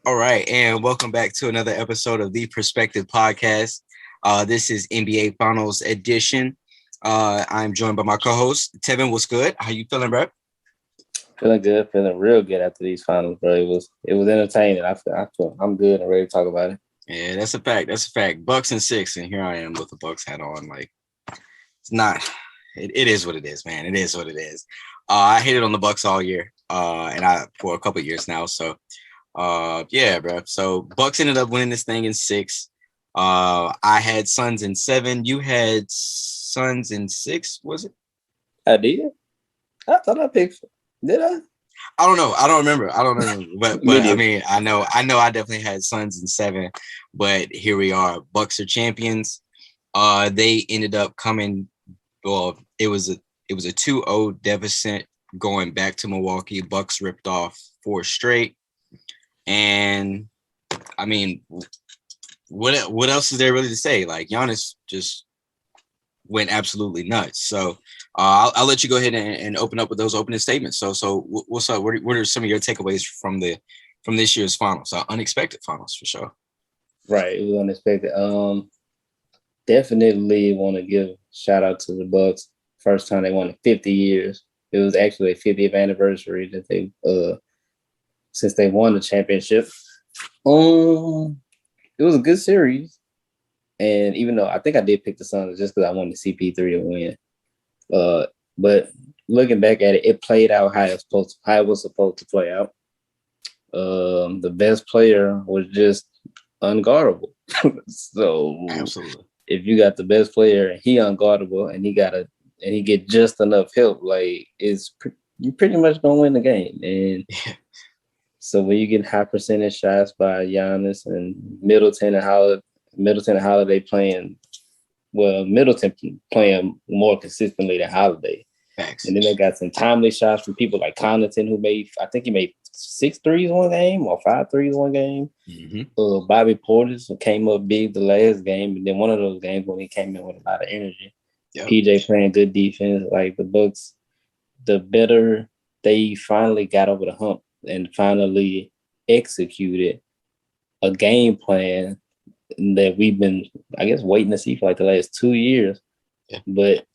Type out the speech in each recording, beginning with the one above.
All right, and welcome back to another episode of the Perspective Podcast. This is NBA Finals edition. I'm joined by my co-host Tevin. What's good? How you feeling, bro? Feeling good, feeling real good after these finals, bro. It was entertaining. I'm good and ready to talk about it. Yeah, that's a fact. That's a fact. Bucks and 6, and here I am with the Bucks hat on. Like, it's not. It is what it is, man. It is what it is. I hated on the Bucks all year, and I for a couple of years now. So, yeah, bro. So Bucks ended up winning this thing in 6. I had Suns in 7. You had Suns in 6. Was it? I did. I thought I picked. Did I? I don't know. I don't remember. But I mean, I know. I definitely had Suns in 7. But here we are. Bucks are champions. They ended up coming. Well, it was a 2-0 deficit going back to Milwaukee. Bucks ripped off 4 straight. And I mean, what else is there really to say? Like, Giannis just went absolutely nuts. So I'll let you go ahead and open up with those opening statements. So what's up? What are some of your takeaways from this year's finals? Unexpected finals for sure. Right, it was unexpected. Definitely want to give shout out to the Bucks. First time they won in 50 years. It was actually a 50th anniversary that they since they won the championship. It was a good series. And even though I think I did pick the Suns just because I wanted CP3 to win. But looking back at it, it played out how it was supposed to play out. The best player was just unguardable. So absolutely, if you got the best player and he unguardable and he get just enough help, like you pretty much gonna win the game. And so when you get high percentage shots by Giannis and Middleton and Holiday playing, well, Middleton playing more consistently than Holiday. Thanks. And then they got some timely shots from people like Connaughton, who I think he made 6 threes one game or 5 threes one game. Mm-hmm. Bobby Portis came up big the last game, and then one of those games when he came in with a lot of energy. Yep. PJ playing good defense. Like the Bucks, the better they finally got over the hump and finally executed a game plan that we've been, I guess, waiting to see for like the last 2 years. Yeah. But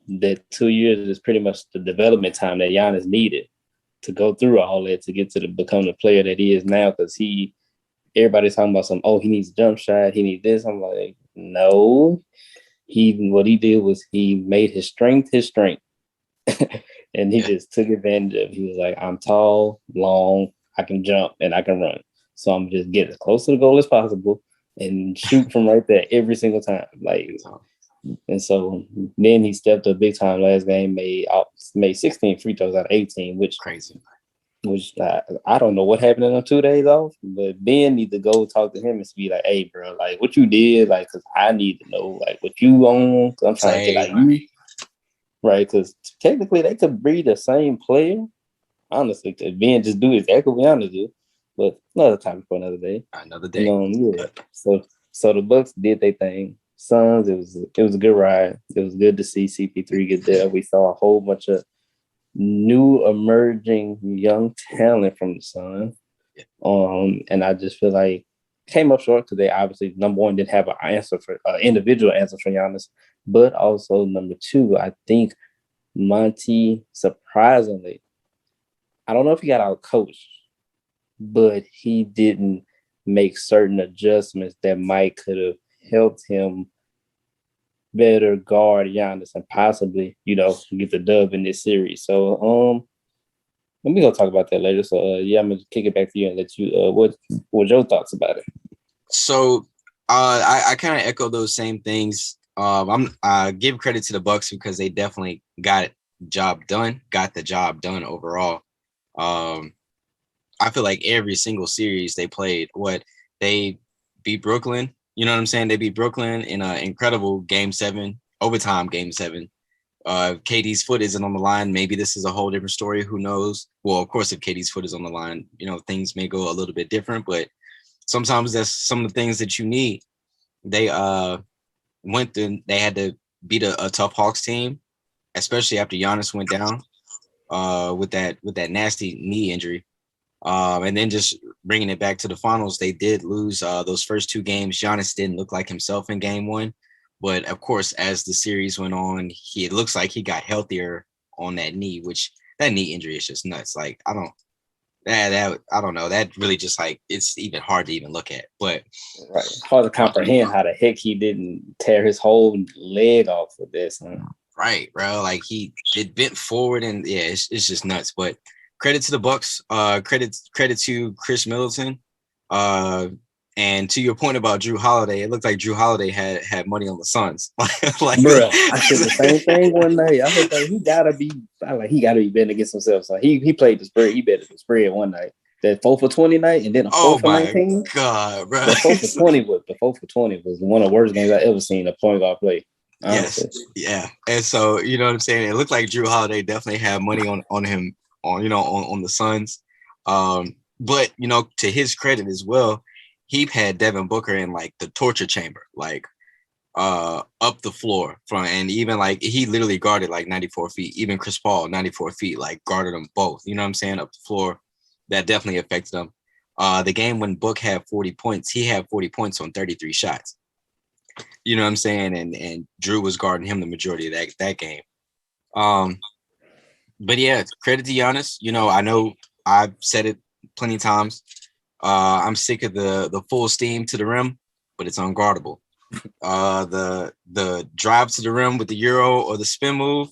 that 2 years is pretty much the development time that Giannis needed to go through all that to get to become the player that he is now. Because everybody's talking about he needs a jump shot, he needs this. I'm like, no. What he did was he made his strength his strength. And he just took advantage of it. He was like, I'm tall, long, I can jump, and I can run. So I'm just get as close to the goal as possible and shoot from right there every single time. And so then he stepped up big time last game, made 16 free throws out of 18, which crazy. Which I don't know what happened in them 2 days off, but Ben need to go talk to him and be like, hey, bro, like what you did, like, because I need to know, like, what you on. Cause I'm trying to get like you. Right, because technically they could be the same player. Honestly, if Ben just do exactly what Giannis do, but another time for another day. Another day. Yeah. So the Bucks did their thing. Suns, it was a good ride. It was good to see CP3 get there. We saw a whole bunch of new emerging young talent from the Suns. Yeah. And I just feel like came up short because they obviously, number one, didn't have an individual answer for Giannis, but also number two, I think Monty, surprisingly, I don't know if he got out coached, but he didn't make certain adjustments that might could have helped him better guard Giannis and possibly, get the dub in this series. So, let me go talk about that later. So, I'm gonna kick it back to you and let you. What your thoughts about it? So, I kind of echo those same things. I give credit to the Bucks because they definitely got the job done overall. I feel like every single series they played, they beat Brooklyn. You know what I'm saying? They beat Brooklyn in an incredible overtime game 7. KD's foot isn't on the line. Maybe this is a whole different story. Who knows? Well, of course, if KD's foot is on the line, things may go a little bit different, but sometimes that's some of the things that you need. They went through, they had to beat a tough Hawks team especially after Giannis went down with that nasty knee injury. And then just bringing it back to the finals, they did lose those first two games. Giannis didn't look like himself in game one. But, of course, as the series went on, it looks like he got healthier on that knee, which that knee injury is just nuts. Like, I don't know. That really just like it's even hard to even look at. But hard to comprehend how the heck he didn't tear his whole leg off with this. Huh? Right, bro. Like it bent forward and yeah, it's just nuts. But credit to the Bucks. Credit to Chris Middleton. And to your point about Drew Holiday, it looked like Drew Holiday had money on the Suns. Like, bro, I said the same thing one night. I was like, he gotta be betting against himself. So he played the spread. He betted the spread one night. That 4 for 20 night, and then a 4 for 19. God, bro. The 4 for 20 was one of the worst games I ever seen a point guard play. Honestly. Yes, yeah. And so you know what I'm saying. It looked like Drew Holiday definitely had money on him on the Suns. But to his credit as well, he had Devin Booker in like the torture chamber, like up the floor and even like he literally guarded like 94 feet. Even Chris Paul, 94 feet, like guarded them both. You know what I'm saying? Up the floor. That definitely affected him. The game when Book had 40 points, he had 40 points on 33 shots. You know what I'm saying? And Drew was guarding him the majority of that game. But yeah, credit to Giannis. I know I've said it plenty of times. I'm sick of the full steam to the rim, but it's unguardable. The drive to the rim with the Euro or the spin move,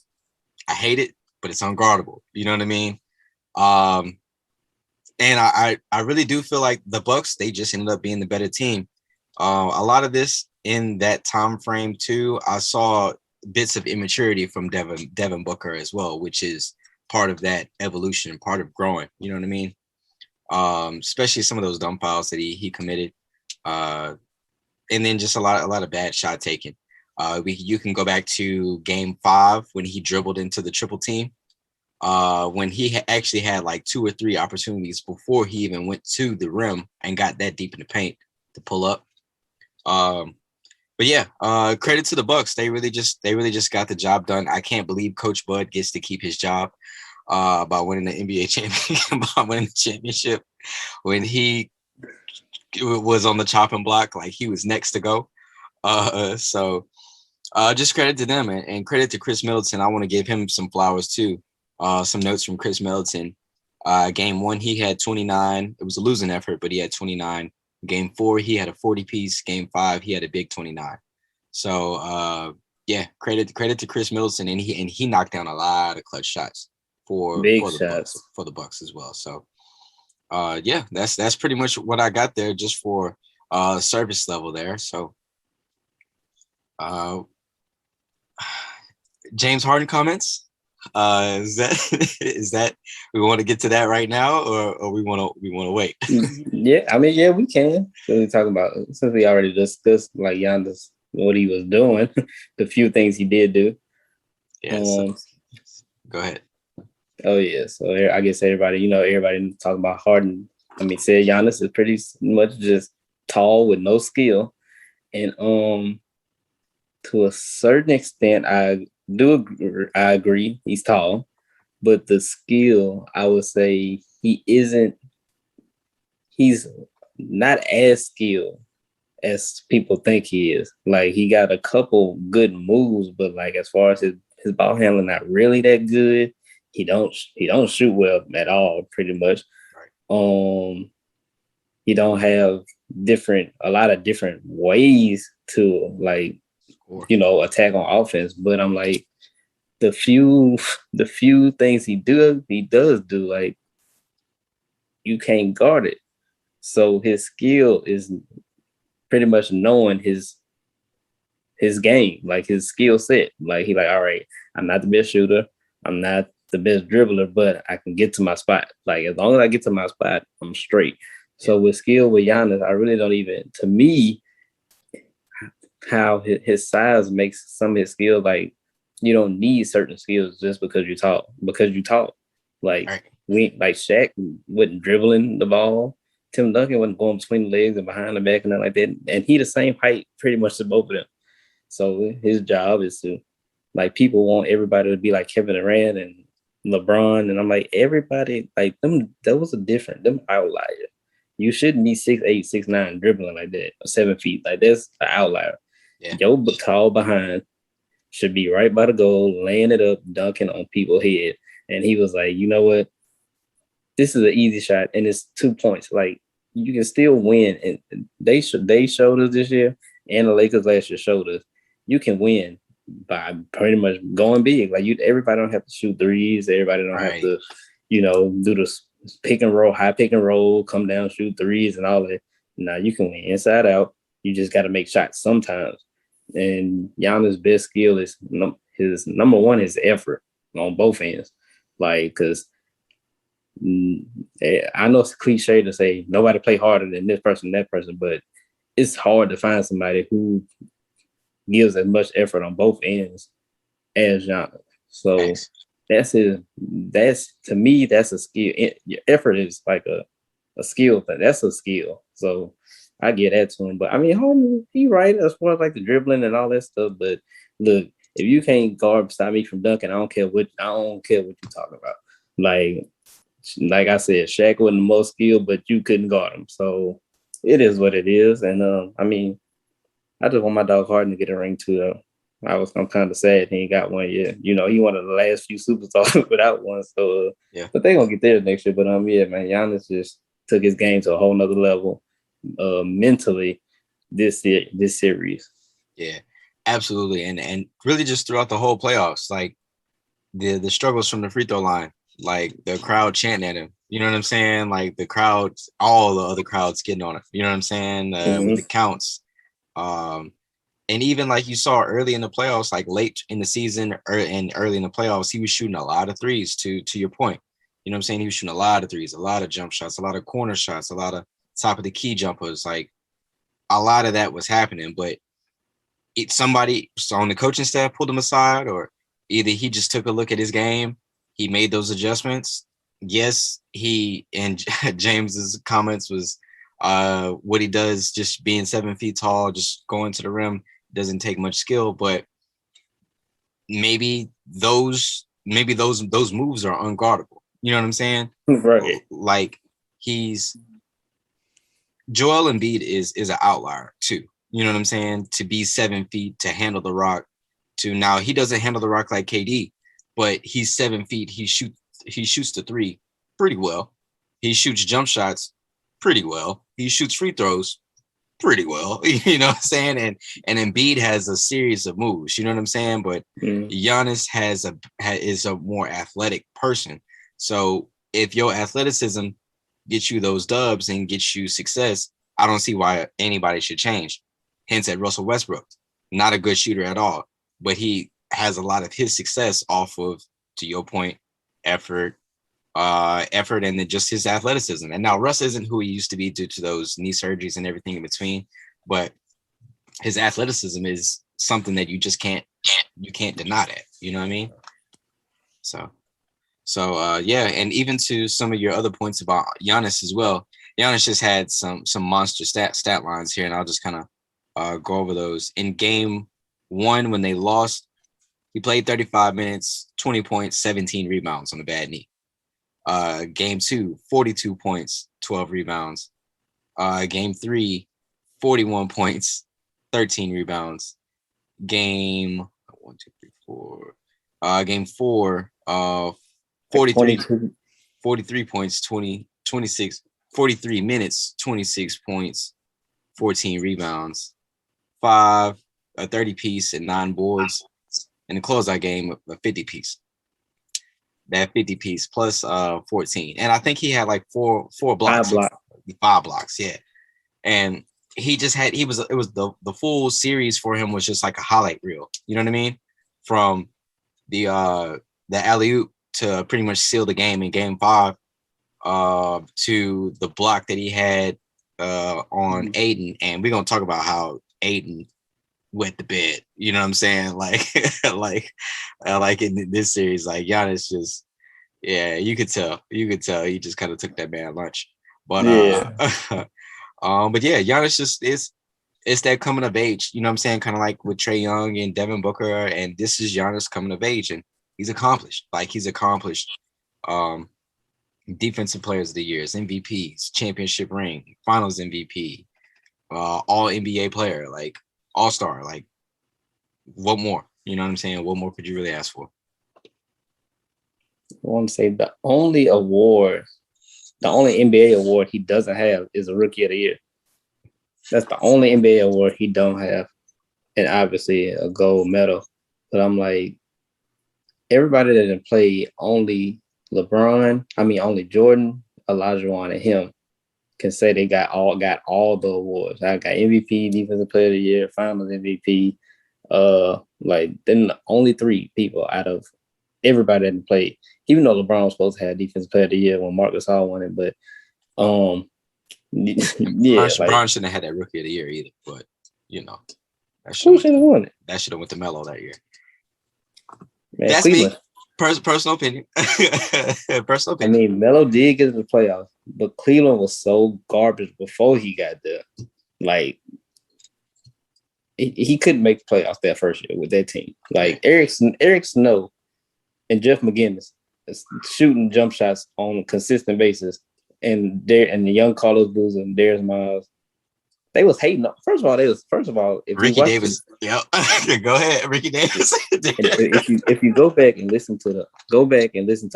I hate it, but it's unguardable. You know what I mean? And I really do feel like the Bucks, they just ended up being the better team. A lot of this in that time frame too, I saw bits of immaturity from Devin Booker as well, which is part of that evolution, part of growing. You know what I mean? Especially some of those dumb fouls that he committed, and then just a lot of bad shot taking. You can go back to Game 5 when he dribbled into the triple team. When he actually had like 2 or 3 opportunities before he even went to the rim and got that deep in the paint to pull up. But yeah, credit to the Bucks. They really just got the job done. I can't believe Coach Bud gets to keep his job by winning the NBA championship when he was on the chopping block, like he was next to go. So just credit to them and credit to Chris Middleton. I want to give him some flowers too. Some notes from Chris Middleton. Game 1, he had 29. It was a losing effort, but he had 29. Game 4, he had a 40-piece. Game 5, he had a big 29. So yeah, credit to Chris Middleton, and he knocked down a lot of clutch shots for the Bucks as well. So yeah, that's pretty much what I got there, just for service level there. So James Harden comments. Is that we want to get to that right now, or we want to wait? Yeah, I mean, yeah, we can. So we're talking about, since we already discussed like Giannis, what he was doing, the few things he did do. Yeah. So, go ahead. Oh yeah. So I guess everybody talking about Harden. I mean, said Giannis is pretty much just tall with no skill, and to a certain extent, I agree. He's tall, but the skill, I would say he's not as skilled as people think he is. Like, he got a couple good moves, but like as far as his ball handling, not really that good. He don't shoot well at all, pretty much. Right. He don't have a lot of different ways to like, attack on offense. But I'm like, the few things he does do, like, you can't guard it. So his skill is pretty much knowing his game, like his skill set. Like, he like, all right, I'm not the best shooter, I'm not the best dribbler, but I can get to my spot. Like, as long as I get to my spot, I'm straight. So with Giannis, I really don't even, to me, how his size makes some of his skills, like, you don't need certain skills just because you talk. Like, right. Like Shaq wasn't dribbling the ball. Tim Duncan wasn't going between the legs and behind the back and nothing like that. And he the same height pretty much as both of them. So his job is to Like people want everybody to be like Kevin Durant and LeBron, and I'm like everybody like them. That was a different them outlier. You shouldn't be 6'8", 6'9", dribbling like that, 7 feet. Like that's an outlier. Yeah. Your tall behind should be right by the goal, laying it up, dunking on people's head. And he was like, you know what? This is an easy shot, and it's 2 points. Like you can still win. And they showed us this year, and the Lakers last year showed us you can win by pretty much going big. Like everybody don't have to shoot threes. Everybody don't have to, do the pick and roll, high pick and roll, come down, shoot threes, and all that. Now you can win inside out. You just got to make shots sometimes. And Giannis' best skill is his number one is effort on both ends. Like, because I know it's cliche to say nobody play harder than this person, that person, but it's hard to find somebody who gives as much effort on both ends as Giannis. So that's to me, that's a skill. Your effort is like a skill thing. That's a skill. So I get that to him. But I mean, Holmes, he right as far as like the dribbling and all that stuff. But look, if you can't stop me from dunking, I don't care what you're talking about. Like I said, Shaq wasn't the most skilled, but you couldn't guard him. So it is what it is. And I mean, I just want my dog Harden to get a ring too. I'm kind of sad he ain't got one yet. You know, he one of the last few superstars without one. So but they gonna get there next year. But yeah, man, Giannis just took his game to a whole nother level mentally this series. Yeah, absolutely. And really just throughout the whole playoffs, like the struggles from the free throw line, like the crowd chanting at him. You know what I'm saying? Like the crowds, all the other crowds getting on it. You know what I'm saying? With the counts. And even like you saw early in the playoffs, like late in the season and early in the playoffs, he was shooting a lot of threes to your point. You know what I'm saying? He was shooting a lot of threes, a lot of jump shots, a lot of corner shots, a lot of top of the key jumpers. Like a lot of that was happening, but somebody on the coaching staff pulled him aside, or either he just took a look at his game, he made those adjustments. Yes, he and James's comments was what he does, just being 7 feet tall, just going to the rim, doesn't take much skill, but maybe those moves are unguardable. You know what I'm saying? Right. Like Joel Embiid is an outlier too. You know what I'm saying? To be 7 feet, to handle the rock, now he doesn't handle the rock like KD, but he's 7 feet. He shoots the three pretty well. He shoots jump shots pretty well. He shoots free throws pretty well. You know what I'm saying? And Embiid has a series of moves. You know what I'm saying? But Giannis is a more athletic person. So if your athleticism gets you those dubs and gets you success, I don't see why anybody should change. Hence at Russell Westbrook, not a good shooter at all, but he has a lot of his success off of, to your point, effort, and then just his athleticism. And now Russ isn't who he used to be due to those knee surgeries and everything in between, but his athleticism is something that you just can't deny that. You know what I mean? So yeah, and even to some of your other points about Giannis as well. Giannis just had some monster stat lines here, and I'll just kind of go over those. In game 1, when they lost, he played 35 minutes, 20 points, 17 rebounds on a bad knee. Game 2, 42 points, 12 rebounds. Game 3, 41 points, 13 rebounds. Game 4, 43 points, 26, 43 minutes, 26 points, 14 rebounds, 5, a 30 piece and 9 boards. In the closeout game, a 50 piece. That 50 piece plus 14. And I think he had like four blocks. 5 blocks, yeah. And it was the full series for him was just like a highlight reel. You know what I mean? From the alley-oop to pretty much seal the game in game 5, to the block that he had on Aiden. And we're gonna talk about how Aiden wet the bed. You know what I'm saying? Like like in this series, like Giannis just, yeah, you could tell he just kind of took that man lunch. But but yeah, Giannis just is, it's that coming of age. You know what I'm saying? Kind of like with Trae Young and Devin Booker, and this is Giannis coming of age, and he's accomplished. Like he's accomplished. Defensive players of the years, MVPs, championship ring, finals MVP, all NBA player, like all-star. Like what more? You know what I'm saying? What more could you really ask for? I want to say the only NBA award he doesn't have is a Rookie of the Year. That's the only NBA award he don't have. And obviously a gold medal. But I'm like, everybody that didn't play, only Jordan, Olajuwon, and him can say they got all the awards. I got MVP, Defensive Player of the Year, Finals MVP. Then the only three people out of everybody that didn't play, even though LeBron was supposed to have Defensive Player of the Year when Marcus Hall won it, but yeah, Bron shouldn't have had that Rookie of the Year either. But you know, who should have won it? That should have went to Melo that year. Man, that's Cleveland. me. Personal opinion. Personal opinion. I mean, Melo did get to the playoffs, but Cleveland was so garbage before he got there. Like he couldn't make the playoffs that first year with that team. Like Eric Snow and Jeff McGinnis shooting jump shots on a consistent basis, and the young Carlos Boozer and Darius Miles, they was hating. First of all, if Ricky Davis. Yep. Go ahead, Ricky Davis. if you go back and listen to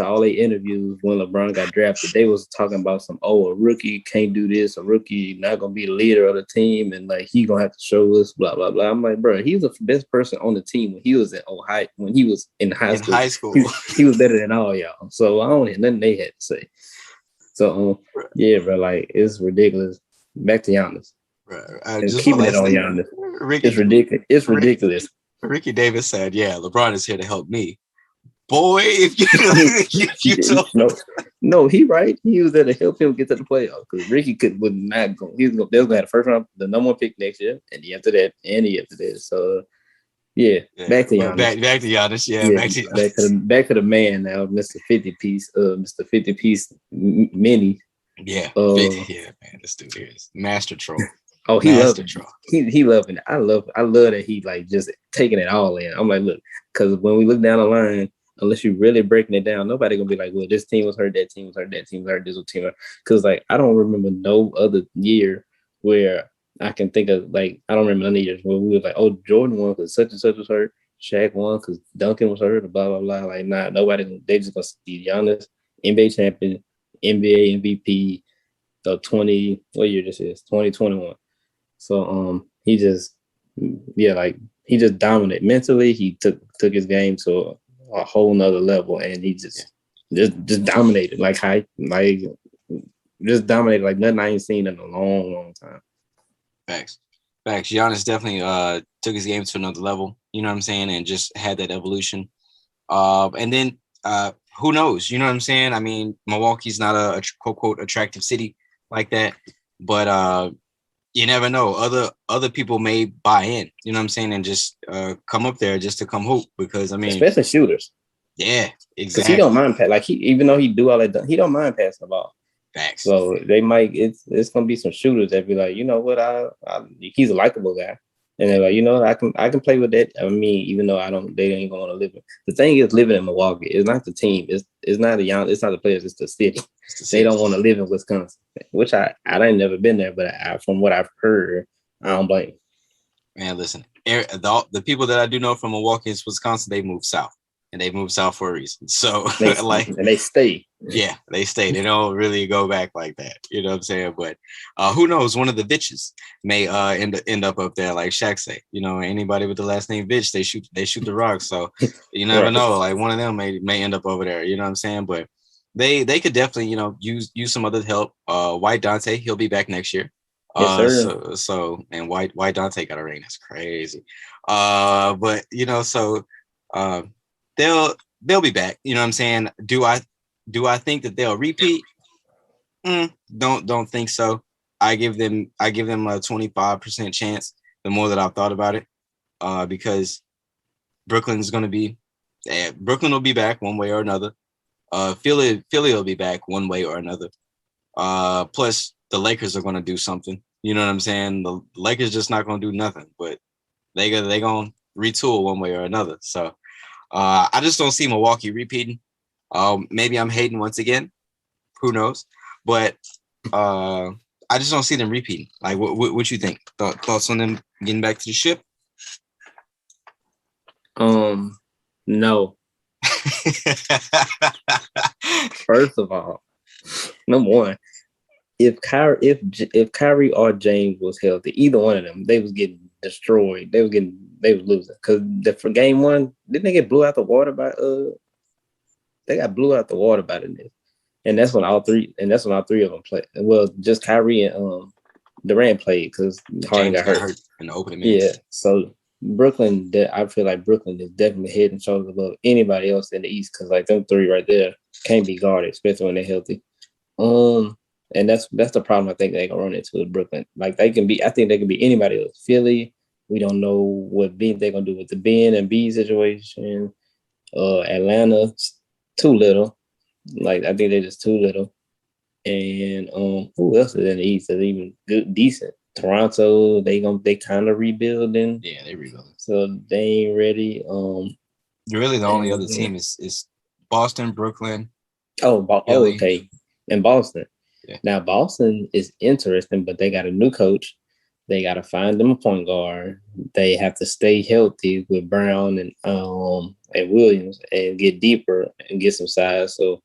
all the interviews when LeBron got drafted, they was talking about a rookie can't do this, a rookie not gonna be the leader of the team, and like he gonna have to show us, blah blah blah. I'm like, bro, he was the best person on the team when he was in Ohio, when he was in high school. He was better than all y'all. So I don't hear nothing they had to say. So yeah, bro, like it's ridiculous. Back to Giannis. Just keeping it on Giannis. It's ridiculous. It's ridiculous. Ricky Davis said, "Yeah, LeBron is here to help me." Boy, if you no, he right. He was there to help him get to the playoffs because Ricky would not go. They was gonna have the first round, the number one pick next year, and the after that, and the after that. So back to Giannis. Back to Giannis. Back to the man now, Mr. 50 piece, Mr. 50 piece mini. Yeah, man, this dude is master troll. Oh, he loved it. He loving it. I love that he like just taking it all in. I'm like, look, because when we look down the line, unless you're really breaking it down, nobody gonna be like, well, this team was hurt, that team was hurt, that team was hurt, this was team hurt. Because like I don't remember no other year where I can think of, like, I don't remember any years where we were like, oh, Jordan won because such and such was hurt, Shaq won because Duncan was hurt, blah blah blah. Like, nah, nobody. They just gonna see Giannis, NBA champion, NBA MVP, 20 what year this is? 2021. So he just dominated mentally. He took his game to a whole nother level, and he just dominated just dominated like nothing I ain't seen in a long time. Facts. Giannis definitely took his game to another level. You know what I'm saying, and just had that evolution. And then who knows? You know what I'm saying? I mean, Milwaukee's not a quote unquote attractive city like that, but you never know. Other people may buy in, you know what I'm saying, and just come up there just to come hoop, because I mean, especially shooters. Yeah, exactly. Because he don't mind even though he do all that, he don't mind passing the ball. Facts. So they might. It's gonna be some shooters that be like, you know what, he's a likable guy, and they're like, you know, I can play with that. I mean, even though they ain't gonna live it. The thing is, living in Milwaukee is not the team. It's not the players. It's the city. They don't want to live in Wisconsin, which I ain't never been there, but from what I've heard, I don't blame. Man, listen, the people that I do know from Milwaukee and Wisconsin, they moved south, and they moved south for a reason. So and they stay. Yeah, they stay. They don't really go back like that. You know what I'm saying? But who knows? One of the bitches may end up there, like Shaq say. You know, anybody with the last name Bitch, they shoot the rock. So you never know. Like one of them may end up over there. You know what I'm saying? But they could definitely, you know, use some other help. White Dante, he'll be back next year. Yes, sir. So and White Dante got a ring. That's crazy. But you know, so they'll be back. You know what I'm saying? Do I think that they'll repeat? Don't think so. I give them a 25% chance. The more that I've thought about it, because Brooklyn will be back one way or another. Philly will be back one way or another. Plus the Lakers are going to do something. You know what I'm saying? The Lakers just not gonna do nothing, but they gonna retool one way or another. So I just don't see Milwaukee repeating. Maybe I'm hating once again. Who knows? But I just don't see them repeating. Like, what you think? Thoughts on them getting back to the ship? No. First of all, number one, if Kyrie or James was healthy, either one of them, they was getting destroyed. They was losing because for game one, didn't they get blew out the water by They got blew out the water by the Knicks, and that's when all three of them played. Well, just Kyrie and Durant played because Harden got hurt in the opening minutes. Yeah, so Brooklyn, I feel like Brooklyn is definitely head and shoulders above anybody else in the East because like them three right there can't be guarded, especially when they're healthy. And that's the problem I think they're gonna run into with Brooklyn. Like I think they can be anybody else. Philly, we don't know what they're gonna do with the Ben and B situation. Atlanta, too little. Like I think they're just too little. And who else is in the East that's even good, decent? Toronto, they kind of rebuilding. Yeah, they rebuilding. So they ain't ready. Really, the only other team is Boston, Brooklyn. Okay, and Boston. Yeah. Now Boston is interesting, but they got a new coach. They got to find them a point guard. They have to stay healthy with Brown and Williams and get deeper and get some size. So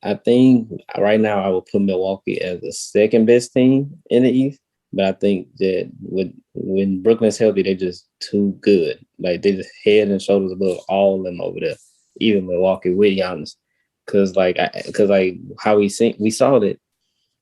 I think right now I would put Milwaukee as the second best team in the East. But I think that when Brooklyn's healthy, they're just too good. Like they're just head and shoulders above all of them over there, even Milwaukee with Giannis. Because how we saw that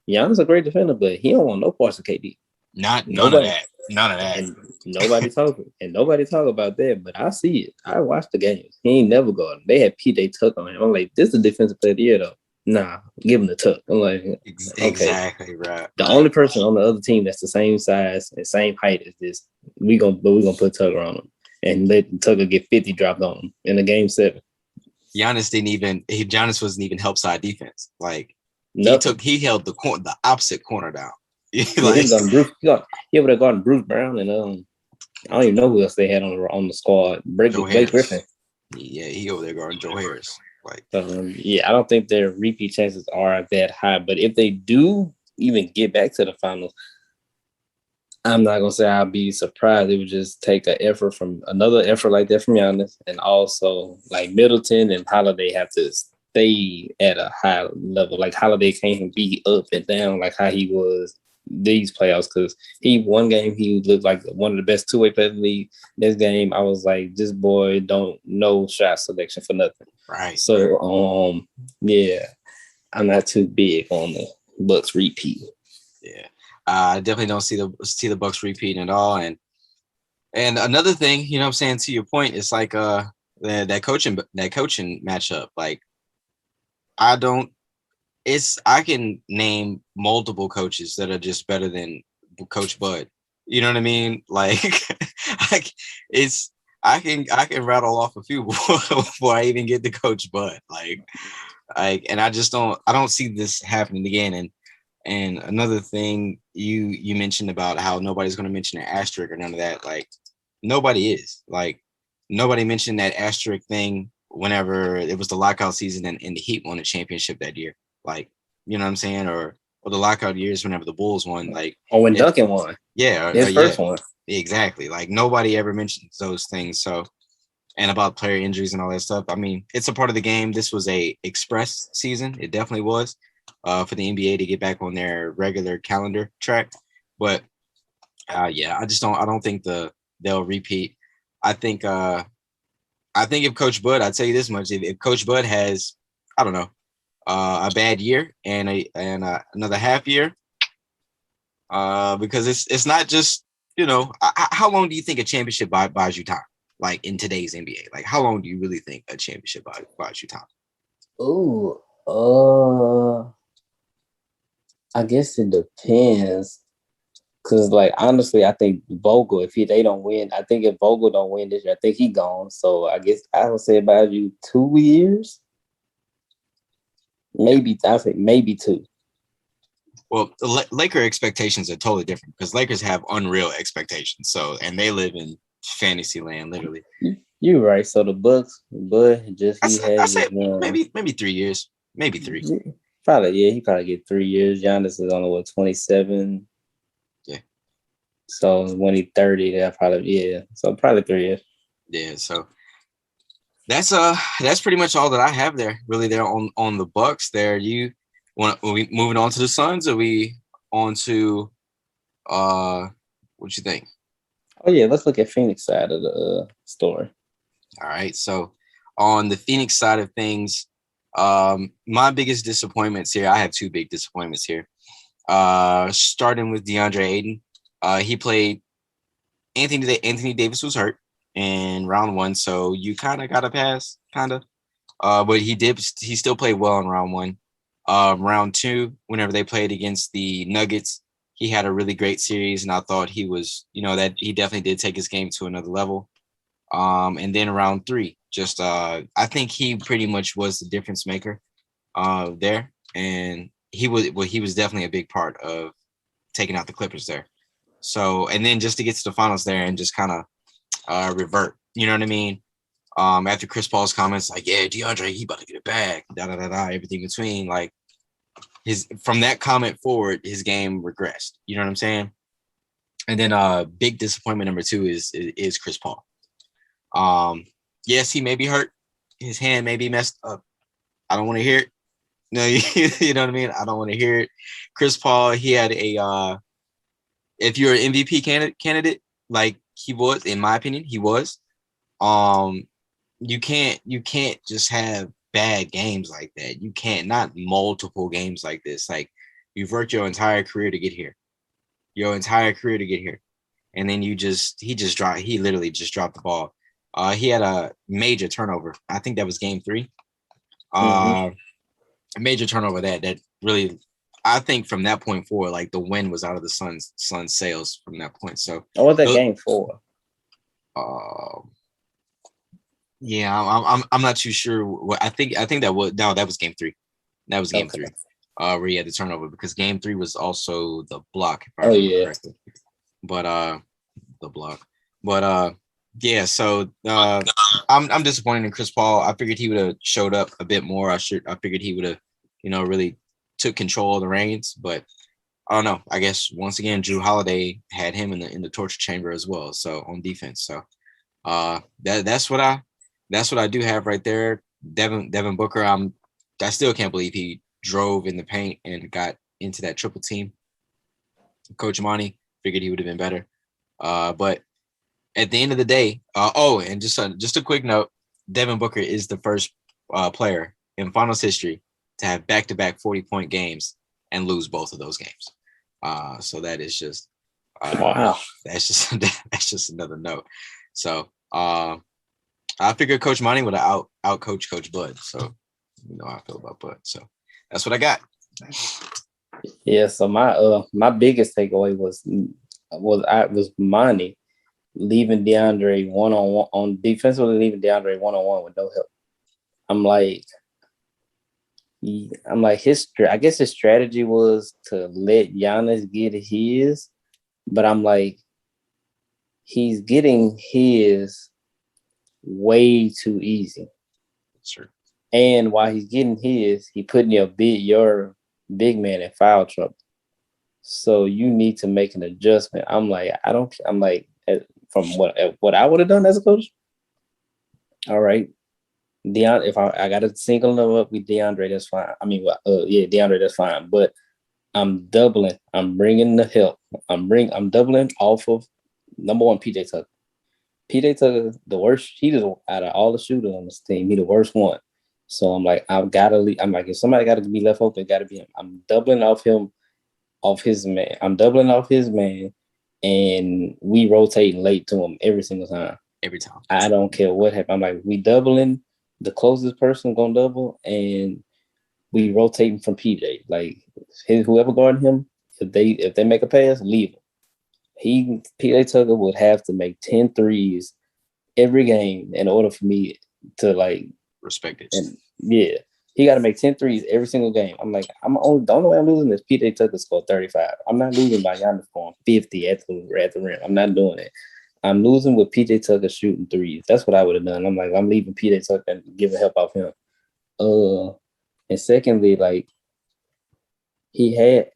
Giannis a great defender, but he don't want no parts of KD. None of that. And nobody talk about that, but I see it. I watch the games. He ain't never guarding. They had PJ Tuck on him. I'm like, this is a defensive player of the year though. Nah, give him the tuck. I'm like, okay. Exactly right. The only person on the other team that's the same size and same height as this, we gonna put Tucker on him and let Tucker get 50 dropped on him in the game 7. Giannis wasn't even help side defense. Like he held the opposite corner down. He would have gotten Bruce Brown and I don't even know who else they had on the squad. Blake Griffin. Yeah, he over there guarding Joe Harris. Like, I don't think their repeat chances are that high. But if they do even get back to the finals, I'm not gonna say I'll be surprised. It would just take another effort like that from Giannis, and also like Middleton and Holiday have to stay at a high level. Like Holiday can't be up and down like how he was these playoffs because one game he looked like one of the best two-way players in the league. This game I was like, this boy don't know shot selection for nothing. Right. So yeah, I'm not too big on the Bucks repeat. Yeah. I definitely don't see the Bucks repeating at all. And another thing, you know what I'm saying, to your point, it's like that coaching matchup. Like I can name multiple coaches that are just better than Coach Bud. You know what I mean? Like, I can rattle off a few before I even get to Coach Bud. And I don't see this happening again. And another thing you mentioned about how nobody's going to mention an asterisk or none of that. Like, nobody is. Like, nobody mentioned that asterisk thing whenever it was the lockout season and the Heat won a championship that year. Like, you know what I'm saying? Or the lockout years whenever the Bulls won. Like, when Duncan won. Yeah. His first one. Exactly. Like, nobody ever mentions those things. So, and about player injuries and all that stuff. I mean, it's a part of the game. This was a express season. It definitely was for the NBA to get back on their regular calendar track. But I don't think they'll repeat. I think if Coach Bud, I'll tell you this much: if Coach Bud has, I don't know, a bad year and another half year, because it's not just, you know, how long do you think a championship buys you time? Like in today's NBA, like how long do you really think a championship buys you time? I guess it depends. Cause like honestly, I think Vogel, they don't win, I think if Vogel don't win this year, I think he gone. So I guess I would say about you 2 years. Maybe I think maybe 2. Well, the Laker expectations are totally different because Lakers have unreal expectations. So, and they live in fantasy land, literally. You're right. So the Bucks, but just I he say, I has say his maybe 3 years, maybe 3. Probably, yeah, he probably get 3 years. Giannis is only 27. Yeah. So when he's 30, that probably So probably 3 years. Yeah. So that's pretty much all that I have there. Really, there on the Bucks. There, are we moving on to the Suns? Or are we on to what you think? Oh yeah, let's look at Phoenix side of the story. All right. So on the Phoenix side of things, my biggest disappointments here. I have 2 big disappointments here. Starting with DeAndre Ayton. He played Anthony Davis was hurt in round 1, so you kind of got a pass, kind of. But he still played well in round 1. Round 2, whenever they played against the Nuggets, he had a really great series, and I thought he was, that he definitely did take his game to another level. And then round 3, just I think he pretty much was the difference maker there, and he was definitely a big part of taking out the Clippers there. So, and then just to get to the finals there and just kind of revert, you know what I mean? After Chris Paul's comments, like, yeah, DeAndre, he about to get it back, everything between, like, from that comment forward, his game regressed. You know what I'm saying? And then big disappointment number 2 is Chris Paul. Yes, he may be hurt. His hand may be messed up. I don't want to hear it. No, you know what I mean? I don't want to hear it. Chris Paul, he had if you're an MVP candidate, like he was, in my opinion, he was. You can't just have bad games like that. You can't, not multiple games like this. Like, you've worked your entire career to get here. And then he literally just dropped the ball. He had a major turnover. I think that was game 3. A major turnover that really, I think from that point forward, like, the wind was out of the Suns sails from that point. So what was that game for? Yeah, I'm not too sure. I think that was game 3. That was game 3. Where he had the turnover, because game 3 was also the block, if I remember correctly. But the block. But yeah, so I'm disappointed in Chris Paul. I figured he would have showed up a bit more. I figured he would have, really took control of the reins, but I don't know. I guess once again, Drew Holiday had him in the torture chamber as well. So on defense. So that's what I do have right there. Devin Booker. I still can't believe he drove in the paint and got into that triple team. Coach Mardy figured he would have been better. But at the end of the day, and just a quick note, Devin Booker is the first player in finals history to have back-to-back 40-point games and lose both of those games. So that is just wow. That's just another note. So I figured Coach Mardy would have out coach Coach Bud. So you know how I feel about Bud. So that's what I got. Yeah. So my biggest takeaway was Mardy leaving DeAndre one-on-one on defensively, leaving DeAndre one-on-one with no help. I'm like I guess his strategy was to let Giannis get his, but I'm like, he's getting his way too easy. Sure. And while he's getting his, he putting your big man in foul trouble. So you need to make an adjustment. I'm like, from what I would have done as a coach. All right, if I got to single them up with DeAndre, that's fine. I mean, DeAndre, that's fine. But I'm doubling. I'm bringing the help. I'm doubling off of number 1, PJ Tucker. PJ Tucker, the worst. He just, out of all the shooters on this team, he the worst one. So I'm like, I've got to leave. I'm like, if somebody got to be left open, got to be him. I'm doubling off him, off his man. I'm doubling off his man, and we rotating late to him every single time. Every time. I don't care what happens. I'm like, we doubling the closest person gonna double, and we rotating from PJ. Like, whoever guarding him, if they make a pass, leave him. PJ Tucker would have to make 10 threes every game in order for me to, like, respect it. And yeah. He got to make 10 threes every single game. I'm like, the only way I'm losing is PJ Tucker scored 35. I'm not losing by Giannis scoring 50 at the rim. I'm not doing it. I'm losing with PJ Tucker shooting threes. That's what I would have done. I'm like, I'm leaving PJ Tucker and giving help off him. And secondly, like he had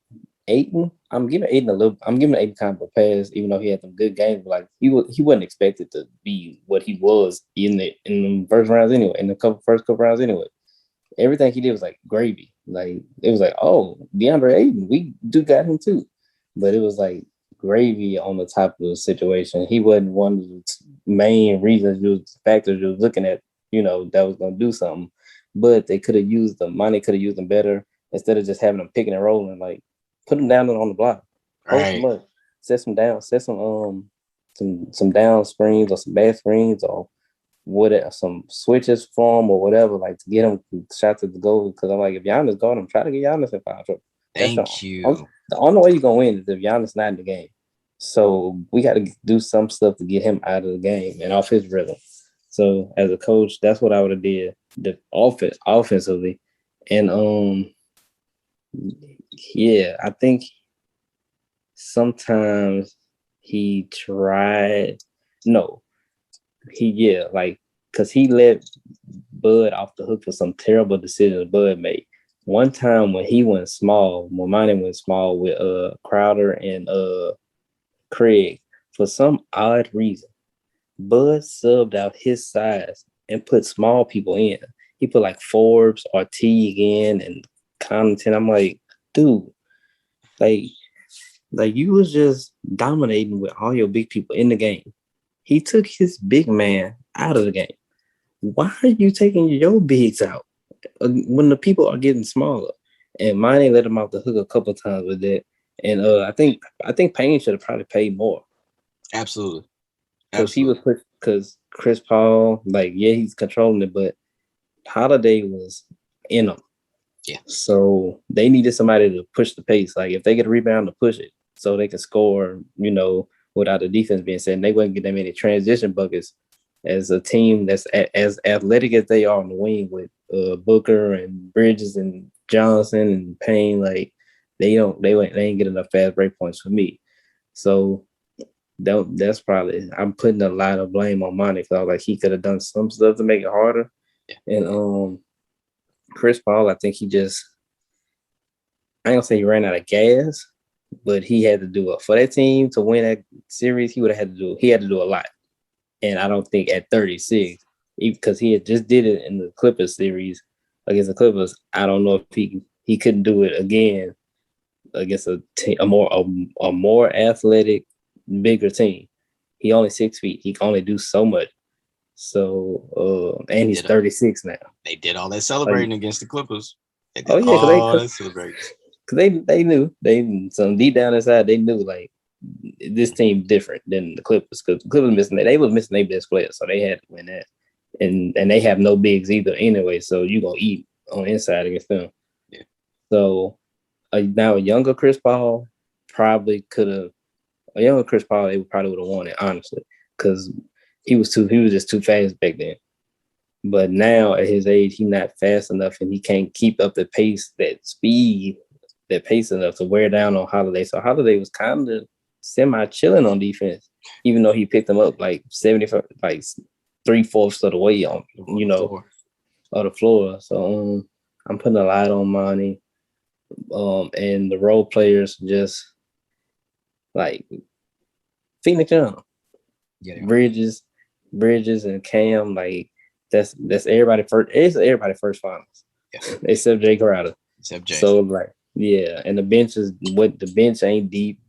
Ayton. I'm giving Ayton kind of a pass, even though he had some good games. But like he wasn't expected to be what he was in the first rounds anyway, in the first couple rounds anyway. Everything he did was like gravy. Like it was like, oh, DeAndre Ayton, we do got him too. But it was like gravy on the top of the situation. He wasn't one of the main factors you was looking at, that was gonna do something. But they could have used them. Money could have used them better instead of just having them picking and rolling. Like put them down on the block, post them up, set some some down screens or some bad screens or some switches for him or whatever, like to get him shots at the goal. Because I'm like, if Giannis guard him, try to get Giannis in foul trouble. Thank you. The only way you're gonna win is if Giannis not in the game. So we got to do some stuff to get him out of the game and off his rhythm. So as a coach, that's what I would have did the offensively. And I think sometimes he tried because he let Bud off the hook for some terrible decisions Bud made. One time when Monty went small with Crowder and Craig, for some odd reason, Bud subbed out his size and put small people in. He put like Forbes or Teague in and Connaughton. I'm like, dude, like you was just dominating with all your big people in the game. He took his big man out of the game. Why are you taking your bigs out when the people are getting smaller? And Monty let him off the hook a couple of times with that. And I think Payne should have probably paid more. Absolutely. Because Chris Paul, he's controlling it, but Holiday was in him. Yeah. So they needed somebody to push the pace. Like if they get a rebound to push it so they can score, without the defense being said, they wouldn't get that many transition buckets as a team that's as athletic as they are on the wing with Booker and Bridges and Johnson and Payne. Like they ain't get enough fast break points for me. So that's probably, I'm putting a lot of blame on Monty because like he could have done some stuff to make it harder. Yeah. And Chris Paul, I think I ain't gonna say he ran out of gas, but he had to do it for that team to win that series. He had to do a lot. And I don't think at 36, because he had just did it in the Clippers series against the Clippers, I don't know if he couldn't do it again against a more athletic, bigger team. He only 6 feet. He can only do so much. So and he's 36 now. They did all that celebrating against the Clippers. Because they knew some deep down inside they knew like this team different than the Clippers because the Clippers they were missing their best player, so they had to win that. And they have no bigs either anyway, so you're gonna eat on the inside against them. Yeah. So now a younger Chris Paul they probably would have won it, honestly, because he was just too fast back then. But now at his age, he's not fast enough and he can't keep up the pace, that pace enough to wear down on Holiday. So Holiday was kind of semi-chilling on defense, even though he picked them up like 75, like 3/4 of the way on, of the floor. So I'm putting a lot on Monty. And the role players just like Phoenix Young, Bridges and Cam, like that's everybody first. It's everybody first finals, except Jay Crowder. So like, yeah, and the bench ain't deep.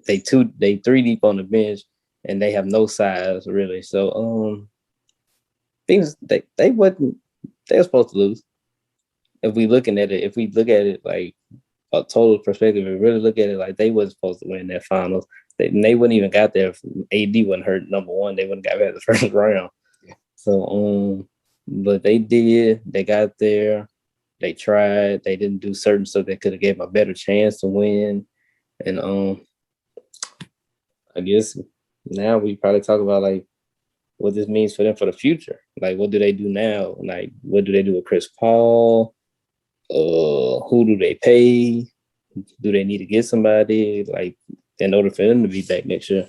They 3 deep on the bench, and they have no size really. So things they were supposed to lose. If we look at it like a total perspective, and really look at it like they wasn't supposed to win that finals. They wouldn't even got there if AD wasn't hurt number one. They wouldn't got back the first round. Yeah. So but they did. They got there. They tried. They didn't do certain stuff that could have gave them a better chance to win. And I guess now we probably talk about like what this means for them for the future. Like what do they do now? Like what do they do with Chris Paul? Who do they pay? Do they need to get somebody like in order for them to be back next year?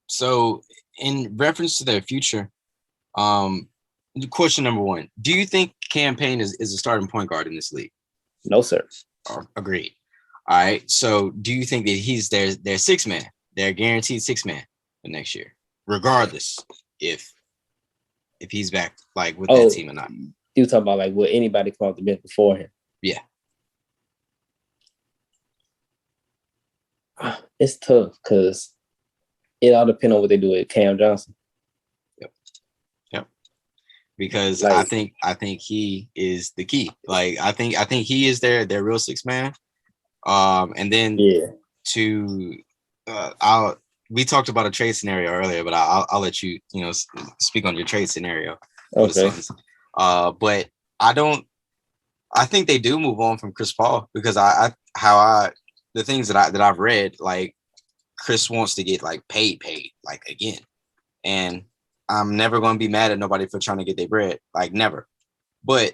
So in reference to their future, question number one: do you think Cam Payne is a starting point guard in this league? No, sir. Agreed. All right. So do you think that he's their six man, their guaranteed six man for next year, regardless if he's back like with that team or not? You talking about like will anybody come off the bench before him? Yeah. It's tough because it all depends on what they do with Cam Johnson. Yep. Because like, I think he is the key. Like I think he is their real six man. And then we talked about a trade scenario earlier, but I'll let you speak on your trade scenario. Okay. But I think they do move on from Chris Paul because the things that I've read, like Chris wants to get like paid like again, and I'm never going to be mad at nobody for trying to get their bread, like never. But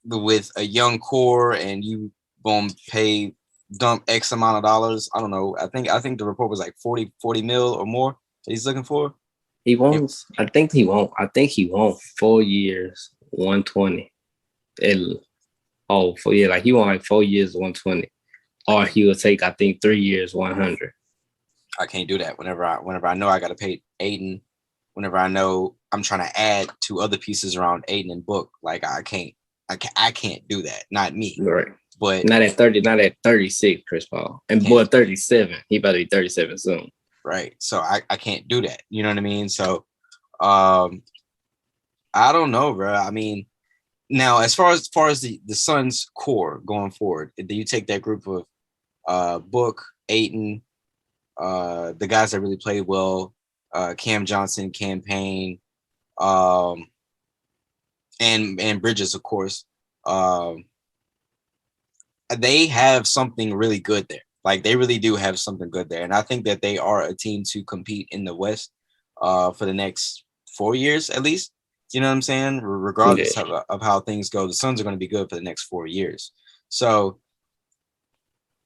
with a young core and you going to dump X amount of dollars, I don't know. I think the report was like 40 mil or more that he's looking for. He wants. I think he won't. 4 years, 120. Like he won like 4 years, 120, or he will take 3 years, 100. I can't do that. Whenever I know I got to pay Aiden, whenever I know I'm trying to add 2 other pieces around Aiden and Book, like I can't do that. Not me. Right. But not at 30, not at 36, Chris Paul. And boy, 37. He about to be 37 soon. Right. So I can't do that. You know what I mean? So I don't know, bro. I mean, now as far as the Suns core going forward, do you take that group of Book, Ayton, the guys that really played well, Cam Johnson, Cam Payne, and Bridges, of course. They have something really good there. Like they really do have something good there. And I think that they are a team to compete in the West for the next 4 years at least. You know what I'm saying? Regardless of how things go, the Suns are going to be good for the next 4 years. So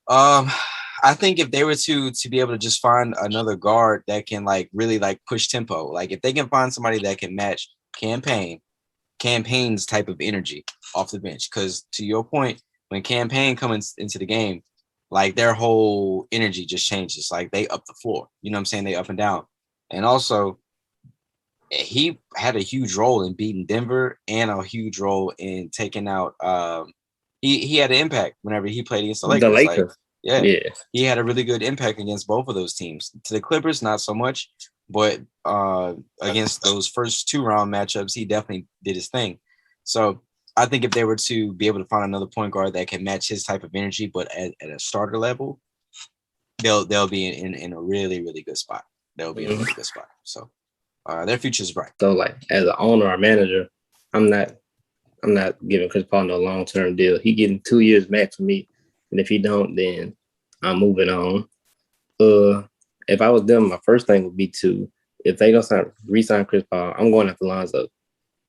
I think if they were to be able to just find another guard that can like really like push tempo, like if they can find somebody that can match Cam Payne's type of energy off the bench. Because to your point, when Cam Payne comes into the game, like their whole energy just changes. Like they up the floor. You know what I'm saying? They up and down. And also, he had a huge role in beating Denver and a huge role in taking out he had an impact whenever he played against the Lakers. Like, yeah. He had a really good impact against both of those teams. To the Clippers, not so much, but against those first 2 round matchups, he definitely did his thing. So I think if they were to be able to find another point guard that can match his type of energy, but at a starter level, they'll be in a really, really good spot. They'll be in a really good spot. So their future is bright. So like as an owner or manager, I'm not giving Chris Paul no long-term deal. He getting 2 years max for me. And if he don't, then I'm moving on. If I was them, my first thing would be if they don't re-sign Chris Paul, I'm going after Lonzo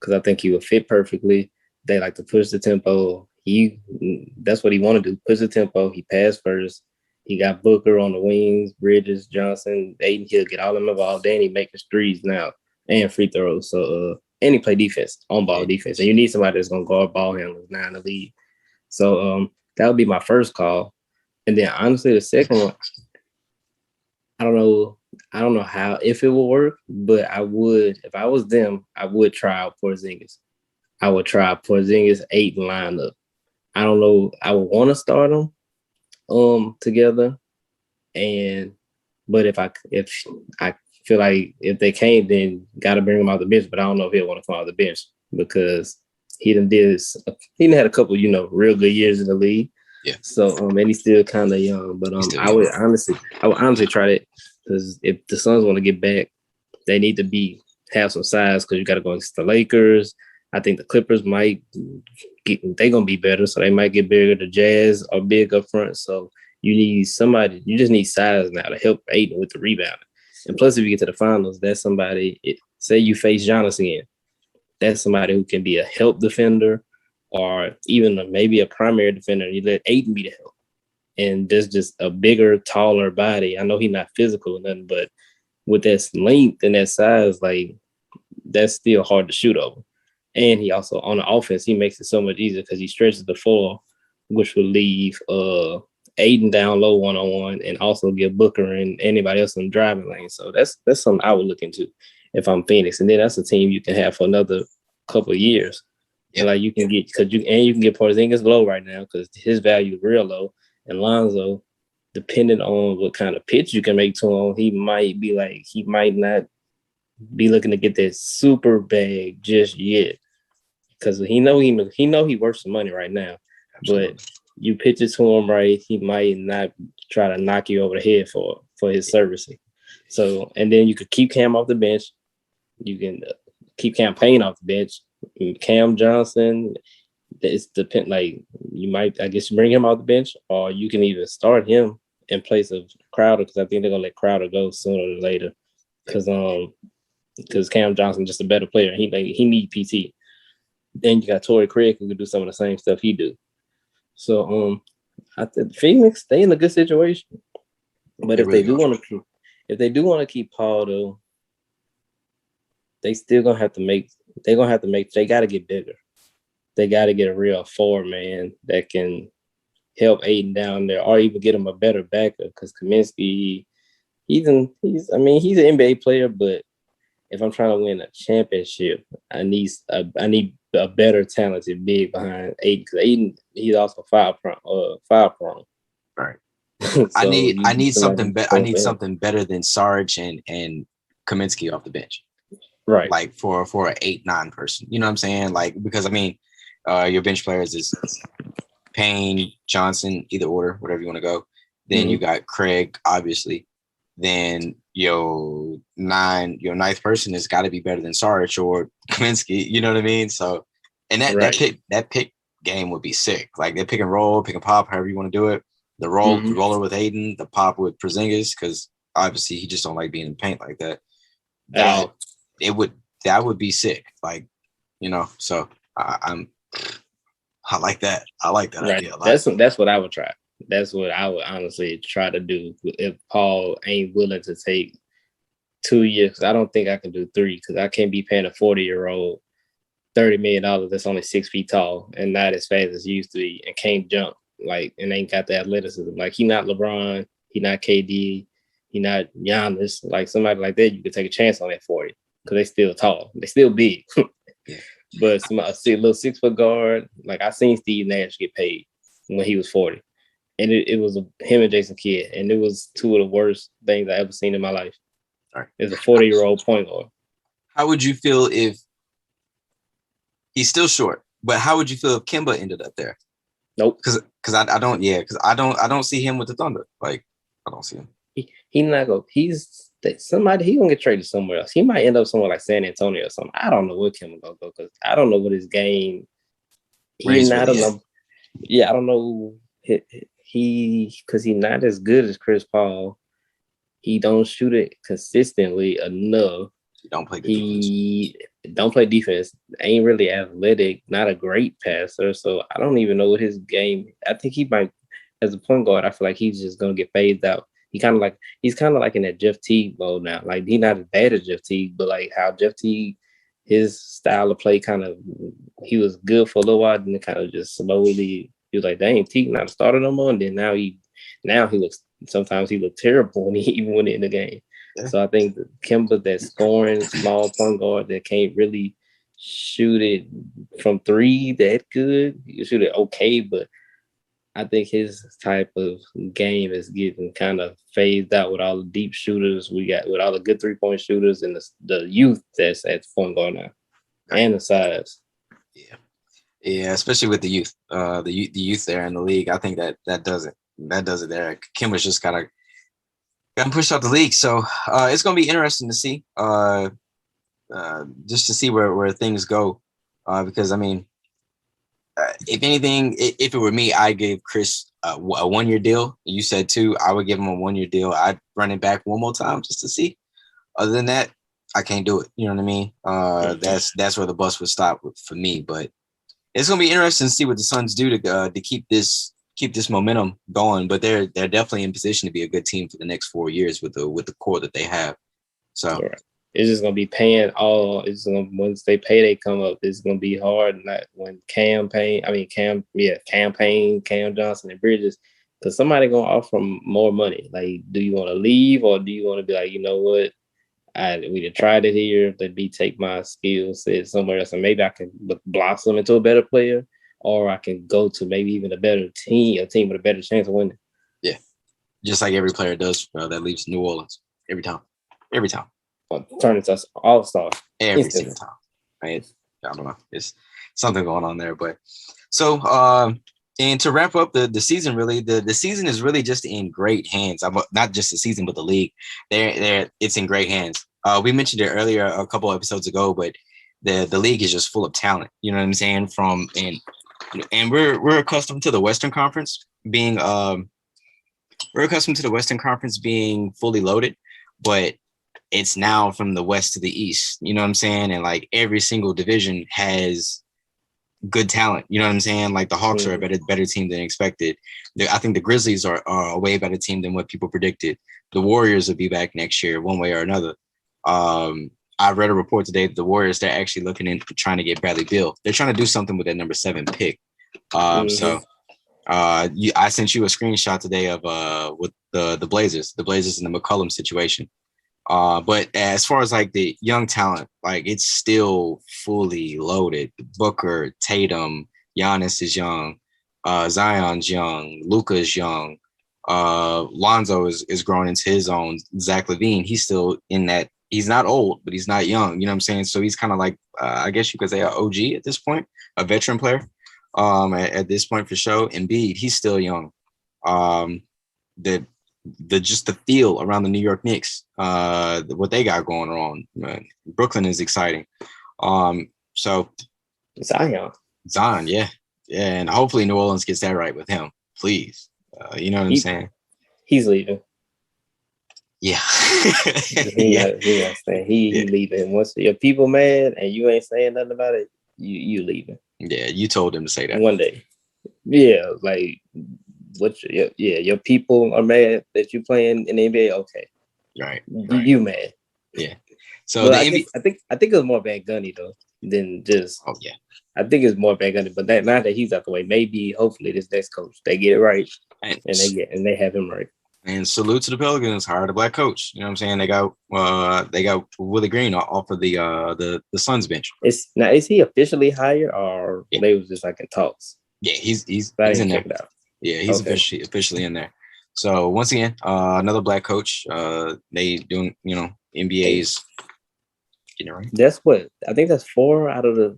because I think he would fit perfectly. They like to push the tempo. That's what he want to do, push the tempo. He passed first. He got Booker on the wings, Bridges, Johnson, Aiden. He'll get all of them involved. Then he making threes now and free throws. So, and he play defense, on-ball defense. And you need somebody that's going to guard ball handlers now in the league. So that would be my first call. And then honestly, the second one, I don't know how, if it will work, but I would, if I was them, I would try out Porzingis. I would try Porzingis 8 lineup. I don't know. I would want to start them together. But if I feel like if they can't, then gotta bring him out the bench. But I don't know if he'll want to come out the bench because he done had a couple, real good years in the league. Yeah. So and he's still kind of young. But I would honestly try it because if the Suns want to get back, they need to have some size because you got to go against the Lakers. I think the Clippers they're gonna be better, so they might get bigger. The Jazz are big up front, so you just need size now to help Aiden with the rebounding. And plus, if you get to the finals, that's somebody. Say you face Giannis again, that's somebody who can be a help defender or even maybe a primary defender, and you let Aiden be the help. And there's just a bigger, taller body. I know he's not physical or nothing, but with that length and that size, like that's still hard to shoot over. And he also on the offense, he makes it so much easier because he stretches the floor, which will leave Aiden down low 1-on-1 and also give Booker and anybody else in the driving lane. So that's something I would look into if I'm Phoenix. And then that's a team you can have for another couple of years. Yep. And like you can get you can get Porzingis low right now because his value is real low. And Lonzo, depending on what kind of pitch you can make to him, he might not be looking to get that super bag just yet because he worth some money right now. Absolutely. But you pitch it to him right, he might not try to knock you over the head for his servicing. So, and then you could keep Cam off the bench. You can keep Cam Payne off the bench. Cam Johnson, it's depend. Like you might, I guess, bring him off the bench, or you can even start him in place of Crowder because I think they're gonna let Crowder go sooner or later because Cam Johnson just a better player. He need PT. Then you got Torrey Craig who can do some of the same stuff he do. So I think Phoenix, they in a good situation. But if they do want to keep Paul though, they still gonna have to make. They got to get bigger. They got to get a real forward man that can help Aiden down there, or even get him a better backup. Because Kaminsky, he's an NBA player, but if I'm trying to win a championship, I need a better talented big behind Aiden. Because Aiden, he's also foul prone. Right. So I need something better. I need something better than Sarge and Kaminsky off the bench. Right. Like for an 8-9 person. You know what I'm saying? Like, because I mean, your bench players is Payne, Johnson, either order, whatever you want to go. Then you got Craig, obviously. Then your ninth person has got to be better than Sarge or Kaminsky. You know what I mean? So, and that pick game would be sick. Like they pick and roll, pick and pop, however you want to do it. The roller with Aiden, the pop with Porzingis, because obviously he just don't like being in paint like that. That would be sick. Like, you know, so I like that. I like that idea. That's what I would try. That's what I would honestly try to do if Paul ain't willing to take 2 years. Cause I don't think I can do 3 because I can't be paying a 40-year-old $30 million that's only 6 feet tall and not as fast as he used to be and can't jump and ain't got the athleticism. Like he not LeBron, he not KD, he not Giannis. Like somebody like that, you could take a chance on that 40 because they still tall, they still big. But a little 6 foot guard, like I seen Steve Nash get paid when he was 40. And it was him and Jason Kidd. And it was 2 of the worst things I ever seen in my life. Right. It's a 40-year-old point guard. How would you feel if he's still short, but how would you feel if Kemba ended up there? Nope. Because I don't see him with the Thunder. Like, I don't see him. He not go. He's somebody. He gonna get traded somewhere else. He might end up somewhere like San Antonio or something. I don't know where Kemba gonna go because I don't know what his game. I don't know. Yeah, I don't know. Because he's not as good as Chris Paul. He don't shoot it consistently enough. He don't play defense. Ain't really athletic. Not a great passer. So I don't even know what his game. I think he might, as a point guard, I feel like he's just gonna get phased out. He's kind of like in that Jeff Teague mode now. Like he's not as bad as Jeff Teague, but like how Jeff Teague, his style of play he was good for a little while, then it kind of just slowly. He was like, dang, Teague not started no more. And then now he looks, sometimes he looked terrible when he even went in the game. Yeah. So I think Kemba, that scoring small point guard that can't really shoot it from 3 that good. You shoot it okay, but I think his type of game is getting kind of phased out with all the deep shooters we got, with all the good 3-point shooters and the youth that's at point guard now, and the size. Yeah. Yeah, especially with the youth, the youth there in the league. I think that does it. That does it there. Kimber's just got pushed out the league, so it's gonna be interesting to see, just to see where things go, because I mean, if anything, if it were me, I gave Chris a 1-year deal. You said 2. I would give him a 1-year deal. I'd run it back one more time just to see. Other than that, I can't do it. You know what I mean? That's where the bus would stop for me, but. it's gonna be interesting to see what the Suns do to keep this momentum going. But they're definitely in position to be a good team for the next 4 years with the core that they have. So right. It's just gonna be paying all. It's gonna once they pay, they come up. It's gonna be hard. Not when Cam Payne, Cam Johnson and Bridges, because somebody gonna offer them more money. Like, do you want to leave or do you want to be like, you know what? We done tried it here. Let me take my skill set somewhere else, and maybe I can blossom into a better player, or I can go to maybe even a better team, a team with a better chance of winning. Yeah, just like every player does that leaves New Orleans every time. Turn into all stars every single time. Right? I don't know. It's something going on there, but so and to wrap up the season, really, the season is really just in great hands. Not just the season, but the league. It's in great hands. We mentioned it earlier a couple episodes ago, but the league is just full of talent. You know what I'm saying? And we're accustomed to the Western Conference being fully loaded, but it's now from the West to the East. You know what I'm saying? And like every single division has good talent. You know what I'm saying? Like the Hawks are a better team than expected. I think the Grizzlies are a way better team than what people predicted. The Warriors will be back next year, one way or another. I read a report today that the Warriors, they're actually looking into trying to get Bradley Beal. They're trying to do something with that number 7 pick. So I sent you a screenshot today of with the Blazers and the McCollum situation. But as far as like the young talent, like it's still fully loaded. Booker, Tatum, Giannis is young, Zion's young, Luka's young, Lonzo is growing into his own. Zach LaVine, he's still in that. He's not old, but he's not young. You know what I'm saying? So he's kind of like, I guess you could say, an OG at this point, a veteran player. At this point for sure. Embiid, he's still young. Just the feel around the New York Knicks, what they got going on. Brooklyn is exciting. So Zion, yeah, and hopefully New Orleans gets that right with him, please. You know what I'm saying? He's leaving. Yeah, he leaving. Once your people mad and you ain't saying nothing about it, you leaving. Yeah, you told him to say that one day. Yeah, like your people are mad that you playing in the NBA. Okay, right. You mad? Yeah. So I think it was more Van Gundy though than just. Oh yeah. I think it's more Van Gundy, but now that he's out the way, maybe hopefully this next coach they get it right and they have him right. And salute to the Pelicans, hired a black coach. You know what I'm saying? They got Willie Green off of the Suns bench. Is he officially hired or they was just like in talks? Yeah, he's in there. Yeah, he's officially in there. So once again, another black coach. They doing NBA's getting it right. That's what I think. That's 4 out of the.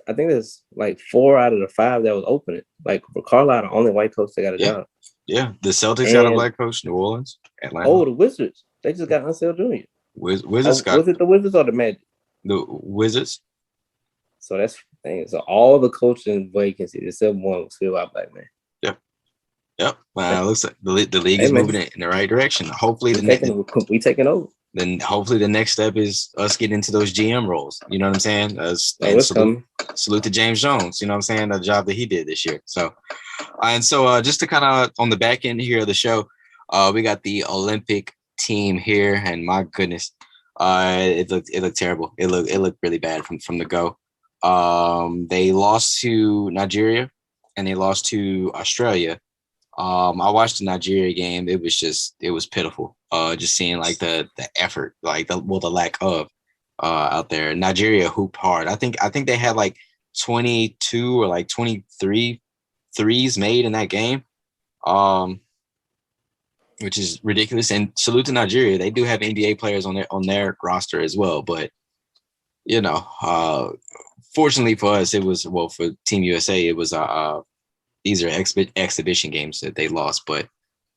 I think there's like 4 out of the 5 that was opening. Like Carlisle, the only white coach that got a job. Yeah, the Celtics got a black coach. New Orleans, Atlanta. Oh, the Wizards. They just got Unseld Jr. Wizards got. Was it the Wizards or the Magic? The Wizards. So that's the thing. So all the coaching vacancies except one was filled out black man. Yep. Well, it looks like the league is moving in the right direction. Hopefully, we taking over. Then hopefully the next step is us getting into those GM roles. You know what I'm saying? Salute to James Jones. You know what I'm saying? The job that he did this year. So, just to kind of on the back end here of the show, we got the Olympic team here, and my goodness, it looked terrible. It looked really bad from the go. They lost to Nigeria and they lost to Australia. I watched the Nigeria game. It was pitiful. Just seeing like the effort, like the lack of out there. Nigeria hooped hard. I think they had like 22 or like 23 threes made in that game, which is ridiculous. And salute to Nigeria. They do have NBA players on their roster as well. But fortunately for us, it was for Team USA. It was these are exhibition games that they lost, but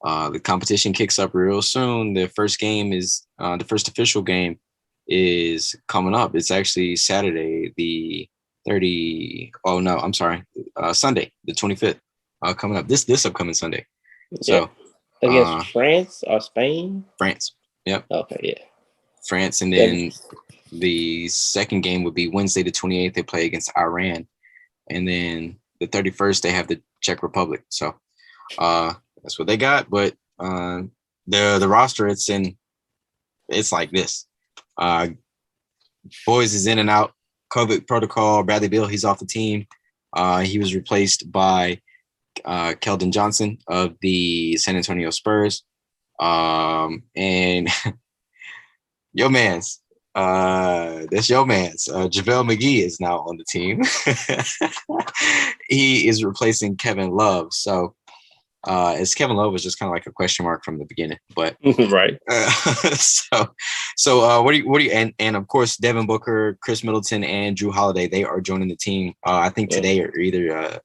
the competition kicks up real soon. The first game is the first official game is coming up. It's actually Saturday, the 30. Oh no, I'm sorry, Sunday, the 25th, coming up this upcoming Sunday. So against France or Spain? France. Yep. Okay, yeah. France, and then the second game would be Wednesday the 28th. They play against Iran. and then the 31st they have the Czech Republic. So that's what they got. But the roster it's like this. Boys is in and out. COVID protocol. Bradley Beal, he's off the team. He was replaced by Keldon Johnson of the San Antonio Spurs. And your man's that's your man's JaVale McGee is now on the team. He is replacing Kevin Love. So as Kevin Love was just kind of like a question mark from the beginning, but right. So what do you and of course Devin Booker, Chris Middleton, and Drew Holiday, they are joining the team. I think today or either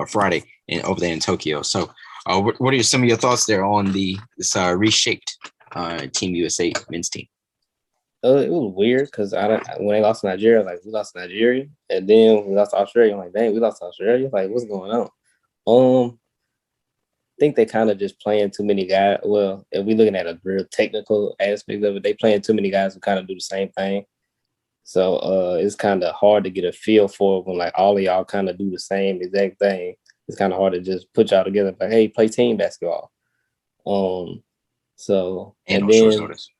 Friday over there in Tokyo. So what are some of your thoughts there on this reshaped Team USA men's team? It was weird because when they lost to Nigeria, like we lost to Nigeria, and then we lost to Australia. I'm like, dang, we lost to Australia. Like, what's going on? I think they kind of just playing too many guys. Well, if we're looking at a real technical aspect of it, they playing too many guys who kind of do the same thing. So it's kind of hard to get a feel for when like all of y'all kind of do the same exact thing. It's kind of hard to just put y'all together. Like, hey, play team basketball. So and then short notice.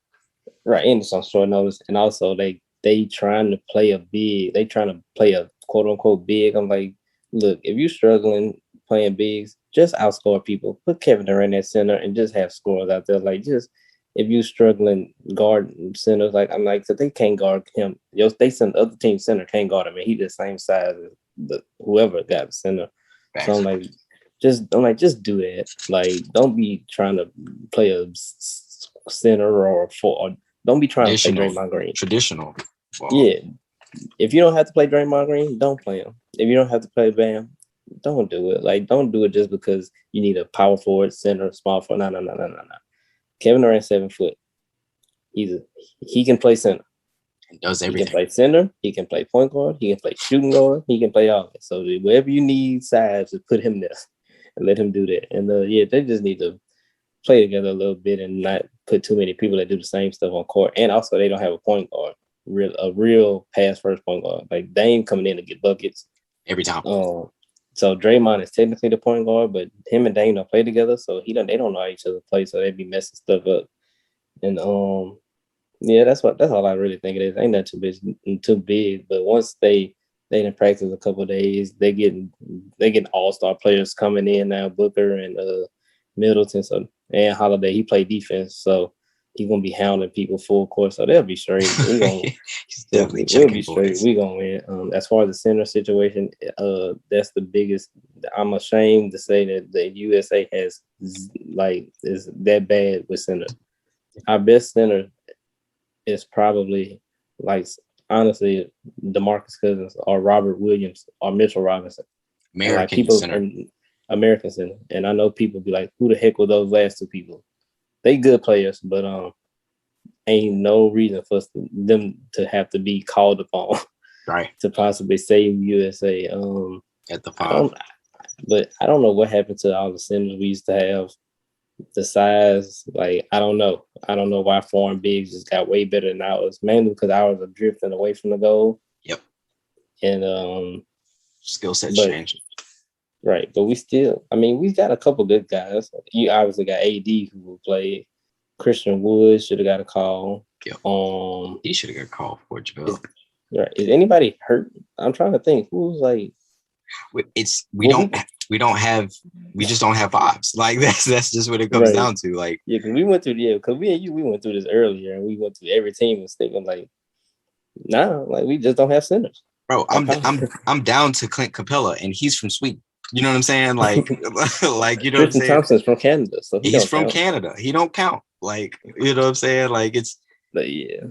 Right, and it's on short notice, and also they trying to play a big. They trying to play a quote unquote big. I'm like, look, if you're struggling playing bigs, just outscore people. Put Kevin Durant at center and just have scores out there. Like, just if you struggling guard centers, like I'm like, so they can't guard him. They send the other team center can't guard him, and he the same size as whoever got the center. So I'm like, just do that. Like, don't be trying to play a center or a four. Don't be trying to play Draymond Green. Traditional. Wow. Yeah. If you don't have to play Draymond Green, don't play him. If you don't have to play Bam, don't do it. Like, don't do it just because you need a power forward, center, small forward. No. Kevin Durant 7 foot. He can play center. He does everything. He can play center. He can play point guard. He can play shooting guard. He can play all of it. So wherever you need size, just put him there and let him do that. And they just need to play together a little bit and not put too many people that do the same stuff on court. And also, they don't have a point guard, a real pass first point guard. Like, Dame coming in to get buckets every time. So Draymond is technically the point guard, but him and Dame don't play together, so they don't know how each other play, so they be messing stuff up. And that's all I really think it is. Ain't that too big, but once they didn't practice a couple of days, they getting all-star players coming in now, Booker and Middleton, and Holiday. He played defense, so he's gonna be hounding people full court, so they'll be straight. He's definitely we'll be straight. We gonna win. As far as the center situation, that's the biggest. I'm ashamed to say that the USA is that bad with center. Our best center is probably, like, honestly, DeMarcus Cousins or Robert Williams or Mitchell Robinson. American center. And I know people be like, who the heck were those last two people? They good players, but ain't no reason for them to have to be called upon, right, to possibly save USA. At the 5, but I don't know what happened to all the centers we used to have. The size, like, I don't know why foreign bigs just got way better than ours. Mainly because ours are drifting away from the goal. Yep. And skill sets changing. Right, but we got a couple good guys. You obviously got AD who will play. Christian Wood should have got a call. Yep. He should have got a call for JaVale. Right. Is anybody hurt? I'm trying to think. Who's like? We just don't have vibes. Like, that's just what it comes down to. Like, yeah, because we went through we went through this earlier, and we went through every team was thinking like, nah, like, we just don't have centers. Bro, I'm down to Clint Capella, and he's from Sweden. You know what I'm saying? Like, like, you know what I'm saying? Thompson's from Canada, so he's from Canada. He don't count. Like, you know what I'm saying? Like, it's. But yeah,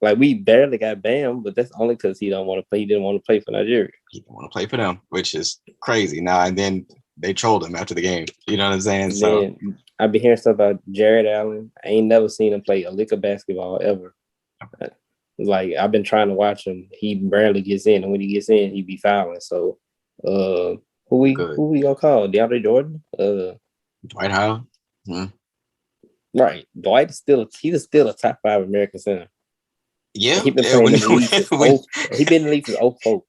like, we barely got Bam, but that's only because he don't want to play. He didn't want to play for Nigeria. He didn't want to play for them, which is crazy. Now and then they trolled him after the game. You know what I'm saying? So I've been hearing stuff about Jared Allen. I ain't never seen him play a lick of basketball ever. Like, I've been trying to watch him. He barely gets in, and when he gets in, he be fouling. So, who we gonna call? DeAndre Jordan? Dwight Howard? Mm-hmm. Right. Dwight is still a top 5 American center. Yeah. He been playing he been in the league since 04.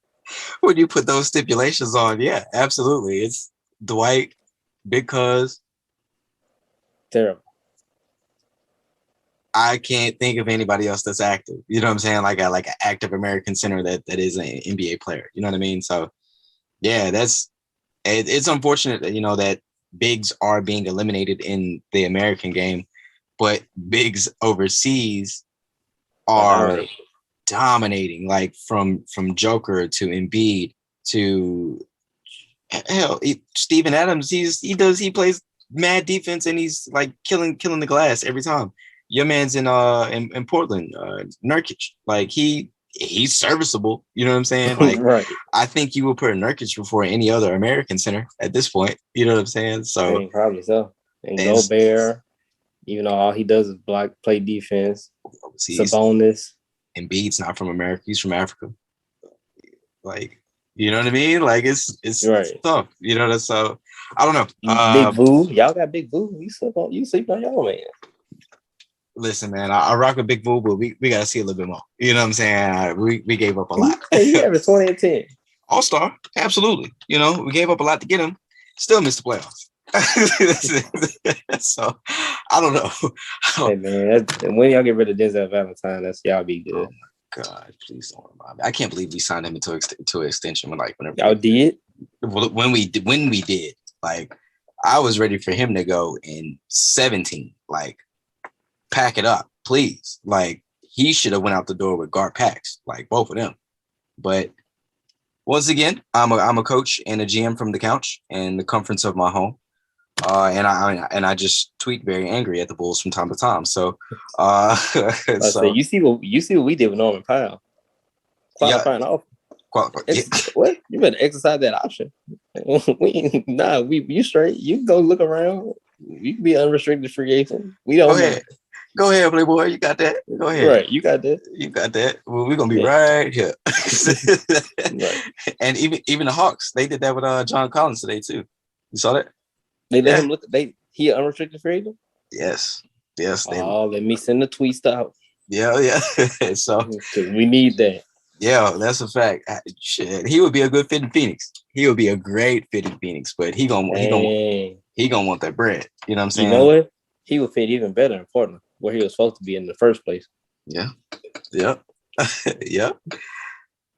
when you put those stipulations on, yeah, absolutely. It's Dwight, Big Cuz. Terrible. I can't think of anybody else that's active. You know what I'm saying? Like an active American center that is an NBA player. You know what I mean? So yeah, it's unfortunate that that bigs are being eliminated in the American game, but bigs overseas are dominating, like from Joker to Embiid to hell, Steven Adams. He plays mad defense and he's like killing the glass every time. Your man's in Portland, Nurkic. Like he's serviceable. You know what I'm saying? Like right. I think you will put Nurkic before any other American center at this point. You know what I'm saying? So probably so. And Gobert, even though all he does is play defense. Sabonis. Embiid's not from America. He's from Africa. Like, you know what I mean? Like it's right. tough. You know, so I don't know. Big Boo. Y'all got Big Boo. You sleep on y'all, man. Listen, man, I rock with Big Boo, but we got to see a little bit more. You know what I'm saying? We gave up a lot. He averaged 20 and 10. All-star, absolutely. You know, we gave up a lot to get him. Still missed the playoffs. So I don't know. Hey man, when y'all get rid of Denzel Valentine, that's y'all be good. Oh my God, please don't remind me. I can't believe we signed him to an extension whenever y'all did. When we did, like I was ready for him to go in 17. Like, pack it up, please. Like he should have went out the door with Gar Pax, like both of them. But once again, I'm a coach and a GM from the couch and the comforts of my home. And I just tweet very angry at the Bulls from time to time. So, so you see what we did with Norman Powell. Qualifying off. What? You better exercise that option. You straight. You go look around. You can be unrestricted free agent. We don't. Go ahead, Playboy. You got that. Go ahead. Right, you got that. You got that. Well, we're gonna be right here. Right. And even the Hawks, they did that with John Collins today too. You saw that? They let him look. He an unrestricted free agent. Yes. Let me send the tweets out. Yeah. So we need that. Yeah, that's a fact. Shit, he would be a good fit in Phoenix. He would be a great fit in Phoenix, but he gonna want that bread. You know what I'm saying? You know what? He would fit even better in Portland, where he was supposed to be in the first place. Yeah.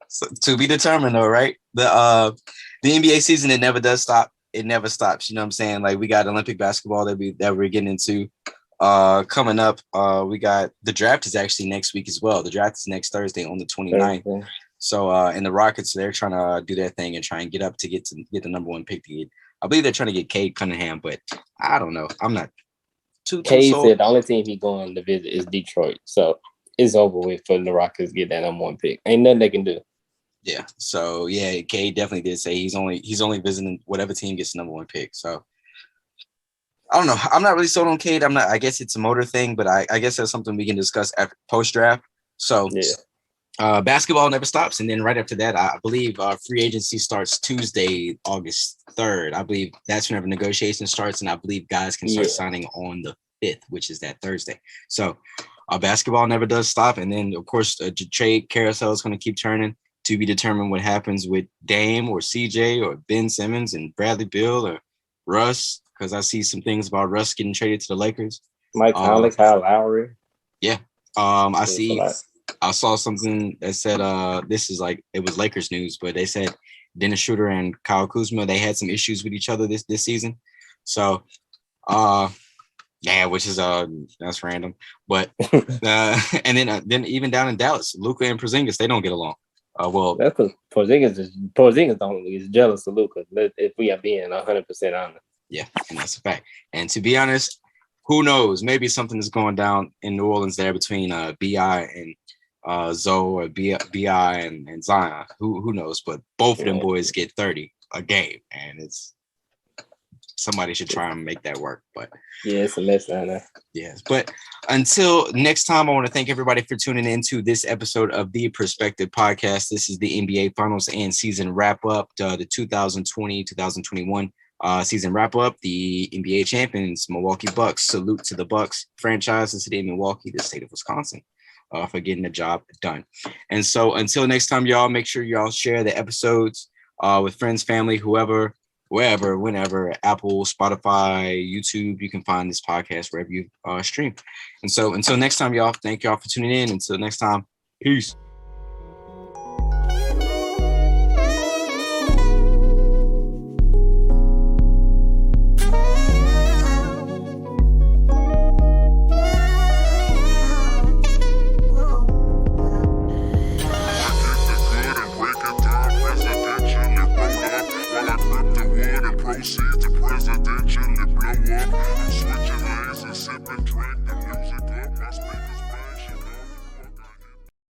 So, to be determined, though, right? The NBA season, it never does stop. It never stops. You know what I'm saying? Like we got Olympic basketball that we're getting into coming up. We got the draft is actually next week as well. The draft is next Thursday on the 29th. Okay. So and the Rockets, they're trying to do their thing and try and get the number one pick to get. I believe they're trying to get Cade Cunningham, but I don't know. I'm not too Cade sold. said the only team he's going to visit is Detroit. So it's over with for the Rockets to get that number one pick. Ain't nothing they can do. Yeah. So yeah, Cade definitely did say he's only visiting whatever team gets the number one pick. So I don't know. I'm not really sold on Cade. I guess it's a motor thing, but I guess that's something we can discuss after post draft. So basketball never stops. And then right after that, I believe free agency starts Tuesday, August 3rd. I believe that's whenever negotiation starts. And I believe guys can start signing on the 5th, which is that Thursday. So basketball never does stop. And then of course, the trade carousel is going to keep turning. To be determined what happens with Dame or CJ or Ben Simmons and Bradley Beal or Russ, because I see some things about Russ getting traded to the Lakers. Mike Conley, Kyle Lowry. Yeah. I saw something that said this is like it was Lakers news, but they said Dennis Schroeder and Kyle Kuzma, they had some issues with each other this season. So which is that's random. But and then even down in Dallas, Luka and Porzingis, they don't get along. That's because Porzingis is jealous of Luka. If we are being 100% honest. Yeah, and that's a fact. And to be honest, who knows? Maybe something is going down in New Orleans there between Bi and Zoe or Bi and Zion. Who knows? But both of them boys get 30 a game, and it's somebody should try and make that work. But yeah, it's a mess down there. Yes, but until next time, I want to thank everybody for tuning into this episode of the Perspective Podcast. This is the NBA Finals and season wrap up, the 2020-2021 season wrap up. The NBA champions, Milwaukee Bucks. Salute to the Bucks franchise, the city of Milwaukee, the state of Wisconsin, for getting the job done. And so until next time, y'all, make sure y'all share the episodes with friends, family, whoever, wherever, whenever, Apple, Spotify, YouTube. You can find this podcast wherever you stream. And so until next time, y'all, thank y'all for tuning in. Until next time, peace. Proceed to presidentially blow up. I'm switching lanes and sipping drink. The music up, my speakers.